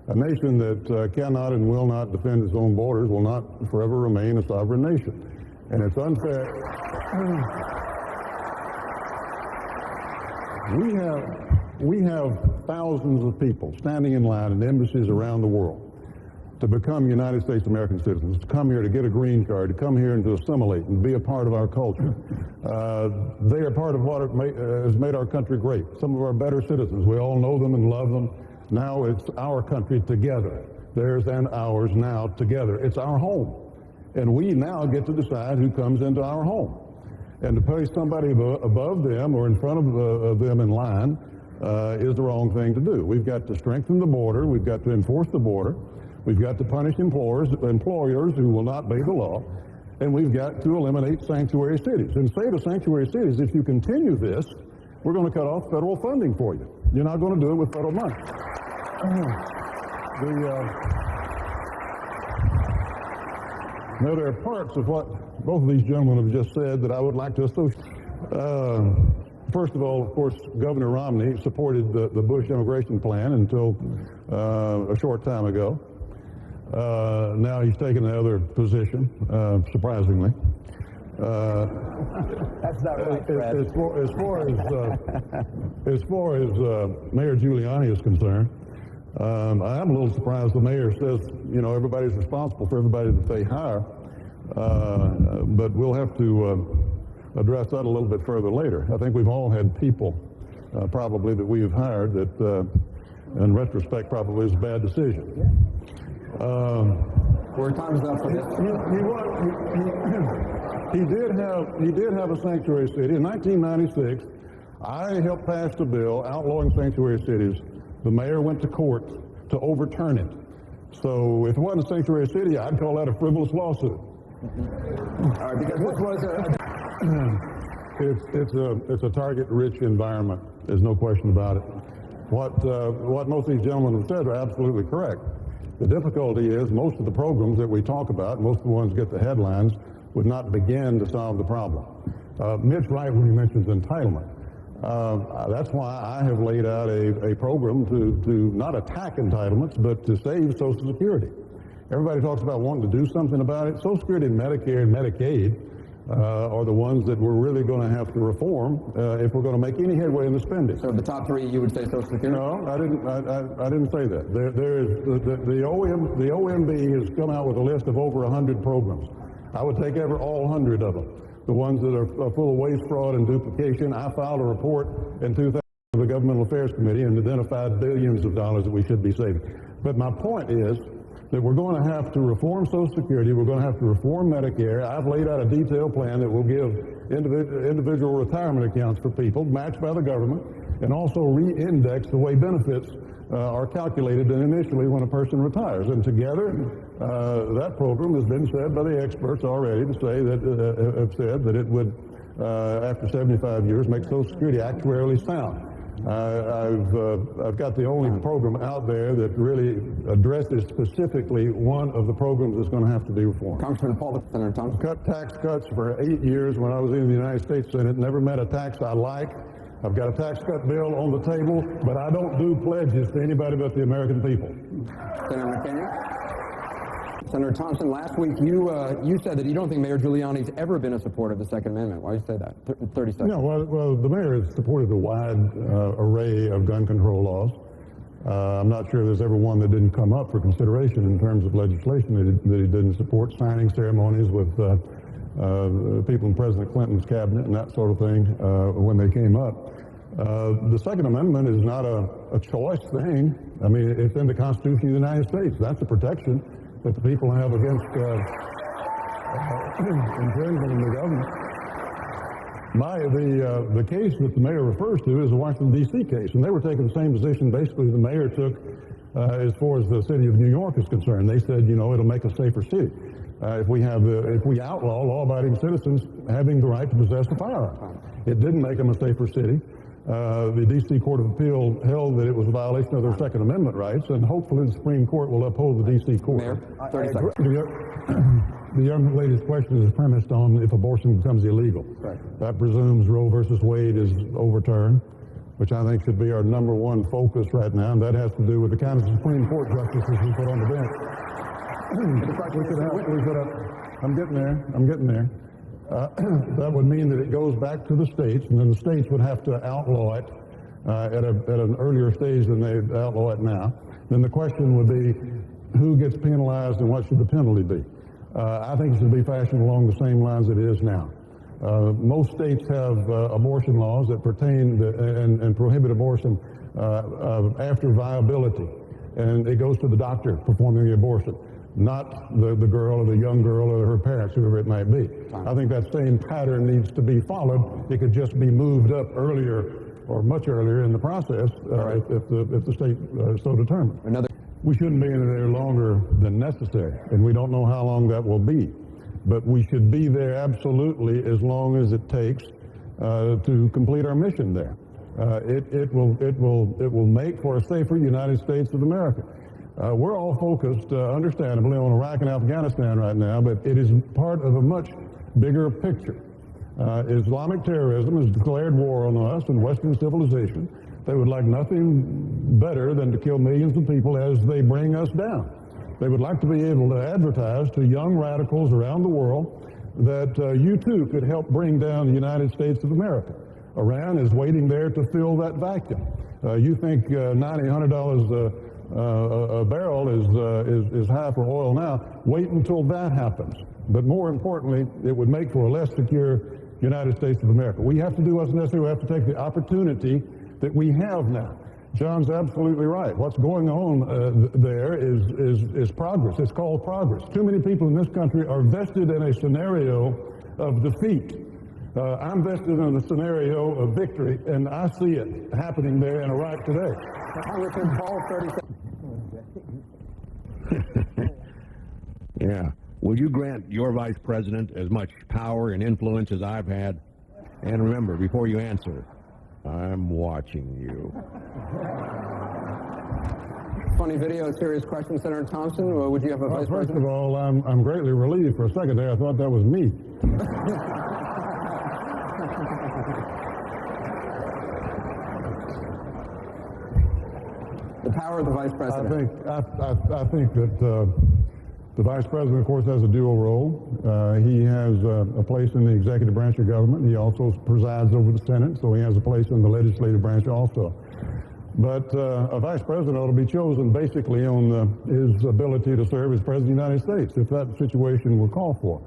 A nation that cannot and will not defend its own borders will not forever remain a sovereign nation. And it's unfair. We have thousands of people standing in line in embassies around the world to become United States American citizens, to come here to get a green card, to come here and to assimilate and be a part of our culture. They are part of what has made our country great. Some of our better citizens, we all know them and love them. Now it's our country together. Theirs and ours now together. It's our home. And we now get to decide who comes into our home. And to place somebody above them or in front of them in line is the wrong thing to do. We've got to strengthen the border. We've got to enforce the border. We've got to punish employers who will not obey the law. And we've got to eliminate sanctuary cities. And say to sanctuary cities, if you continue this, we're going to cut off federal funding for you. You're not going to do it with federal money. Now, there are parts of what both of these gentlemen have just said that I would like to associate. First of all, of course, Governor Romney supported the Bush immigration plan until a short time ago. Now he's taken the other position, surprisingly. That's not right, Fred. As far as Mayor Giuliani is concerned, I am a little surprised the mayor says, you know, everybody's responsible for everybody that they hire, but we'll have to address that a little bit further later. I think we've all had people probably that we've hired that, in retrospect, probably is a bad decision. We're time's up for this. He did have a sanctuary city. In 1996, I helped pass the bill outlawing sanctuary cities. The mayor went to court to overturn it. So if it wasn't a sanctuary city, I'd call that a frivolous lawsuit. All right, because this was it's a target-rich environment. There's no question about it. What most of these gentlemen have said are absolutely correct. The difficulty is most of the programs that we talk about, most of the ones that get the headlines, would not begin to solve the problem. Mitt's right when he mentions entitlement. That's why I have laid out a program to not attack entitlements, but to save Social Security. Everybody talks about wanting to do something about it. Social Security and Medicare and Medicaid are the ones that we're really going to have to reform if we're going to make any headway in the spending. So the top three, you would say Social Security? No, I didn't say that. There is the OMB has come out with a list of over 100 programs. I would take all 100 of them. The ones that are full of waste, fraud, and duplication. I filed a report in 2000 to the Governmental Affairs Committee and identified billions of dollars that we should be saving. But my point is that we're going to have to reform Social Security. We're going to have to reform Medicare. I've laid out a detailed plan that will give individual retirement accounts for people matched by the government and also re-index the way benefits are calculated initially when a person retires. And together, that program has been said by the experts already to say that have said that it would, after 75 years, make Social Security actuarially sound. I've got the only program out there that really addresses specifically one of the programs that's going to have to be reformed. Congressman Paul, Senator Thompson. Cut tax cuts for 8 years when I was in the United States Senate. Never met a tax I like. I've got a tax cut bill on the table, but I don't do pledges to anybody but the American people. Senator McCain. Senator Thompson, last week you said that you don't think Mayor Giuliani's ever been a supporter of the Second Amendment. Why do you say that? 30 seconds. No, well, the mayor has supported a wide array of gun control laws. I'm not sure there's ever one that didn't come up for consideration in terms of legislation that he didn't support, signing ceremonies with people in President Clinton's cabinet and that sort of thing when they came up. The Second Amendment is not a choice thing. I mean, it's in the Constitution of the United States. That's a protection that the people have against infringement in the government. The case that the mayor refers to is the Washington, D.C. case, and they were taking the same position basically the mayor took as far as the city of New York is concerned. They said, you know, it'll make a safer city if we outlaw law-abiding citizens having the right to possess a firearm. It didn't make them a safer city. The D.C. Court of Appeal held that it was a violation of their Second Amendment rights, and hopefully the Supreme Court will uphold the D.C. Court. Mayor, 30 seconds. The young lady's question is premised on if abortion becomes illegal. Right. That presumes Roe versus Wade is overturned. which I think should be our #1 focus right now, and that has to do with the kind of Supreme Court justices we put on the bench. I'm getting there. That would mean that it goes back to the states, and then the states would have to outlaw it at an earlier stage than they outlaw it now. Then the question would be, who gets penalized and what should the penalty be? I think it should be fashioned along the same lines it is now. Most states have abortion laws that pertain to, and prohibit abortion after viability, and it goes to the doctor performing the abortion, not the girl or the young girl or her parents, whoever it might be. I think that same pattern needs to be followed. It could just be moved up earlier or much earlier in the process if the state so determines. We shouldn't be in there longer than necessary, and we don't know how long that will be. But we should be there absolutely as long as it takes to complete our mission there. It will make for a safer United States of America. We're all focused, understandably, on Iraq and Afghanistan right now, but it is part of a much bigger picture. Islamic terrorism has declared war on us and Western civilization. They would like nothing better than to kill millions of people as they bring us down. They would like to be able to advertise to young radicals around the world that you too could help bring down the United States of America. Iran is waiting there to fill that vacuum. You think $90, $100 a barrel is high for oil now. Wait until that happens. But more importantly, it would make for a less secure United States of America. We have to do what's necessary. We have to take the opportunity that we have now. John's absolutely right. What's going on there is progress. It's called progress. Too many people in this country are vested in a scenario of defeat. I'm vested in the scenario of victory, and I see it happening there in Iraq today. Congressman Paul, 30 seconds. Yeah. Will you grant your vice president as much power and influence as I've had? And remember, before you answer, I'm watching you. Funny video, serious question, Senator Thompson. Would you have a vice First president? of all, I'm greatly relieved. For a second there, I thought that was me. The power of the vice president. I think that the vice president, of course, has a dual role. He has a place in the executive branch of government. He also presides over the Senate, so he has a place in the legislative branch also. But a vice president ought to be chosen basically on his ability to serve as President of the United States, if that situation were called for.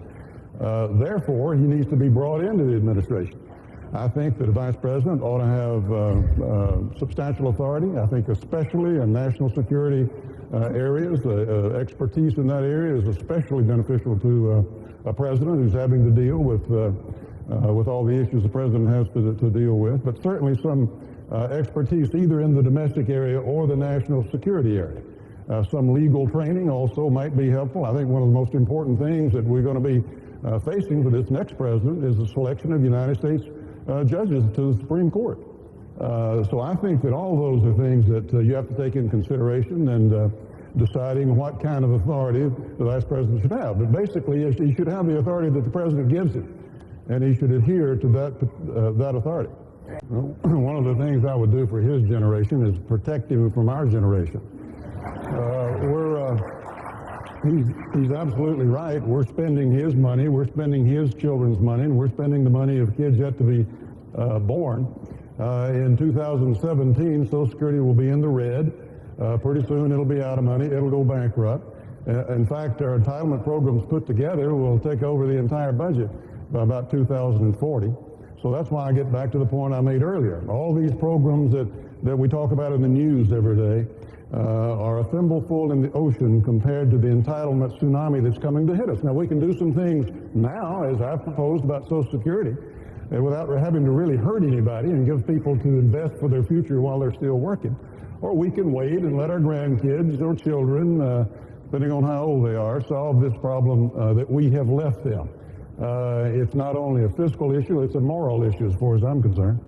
Therefore, he needs to be brought into the administration. I think that a vice president ought to have substantial authority. I think especially in national security areas, expertise in that area is especially beneficial to a president who's having to deal with all the issues the president has to deal with, but certainly some expertise either in the domestic area or the national security area. Some legal training also might be helpful. I think one of the most important things that we're going to be facing for this next president is the selection of United States judges to the Supreme Court. So I think that all those are things that you have to take in consideration and deciding what kind of authority the vice president should have. But basically, he should have the authority that the president gives him, and he should adhere to that authority. One of the things I would do for his generation is protect him from our generation. He's absolutely right. We're spending his money, we're spending his children's money, and we're spending the money of kids yet to be born. In 2017, Social Security will be in the red. Pretty soon it'll be out of money. It'll go bankrupt. In fact, our entitlement programs put together will take over the entire budget by about 2040. So that's why I get back to the point I made earlier. All these programs that we talk about in the news every day are a thimbleful in the ocean compared to the entitlement tsunami that's coming to hit us. Now, we can do some things now, as I've proposed about Social Security, without having to really hurt anybody and give people to invest for their future while they're still working. Or we can wait and let our grandkids or children, depending on how old they are, solve this problem that we have left them. It's not only a fiscal issue, it's a moral issue as far as I'm concerned.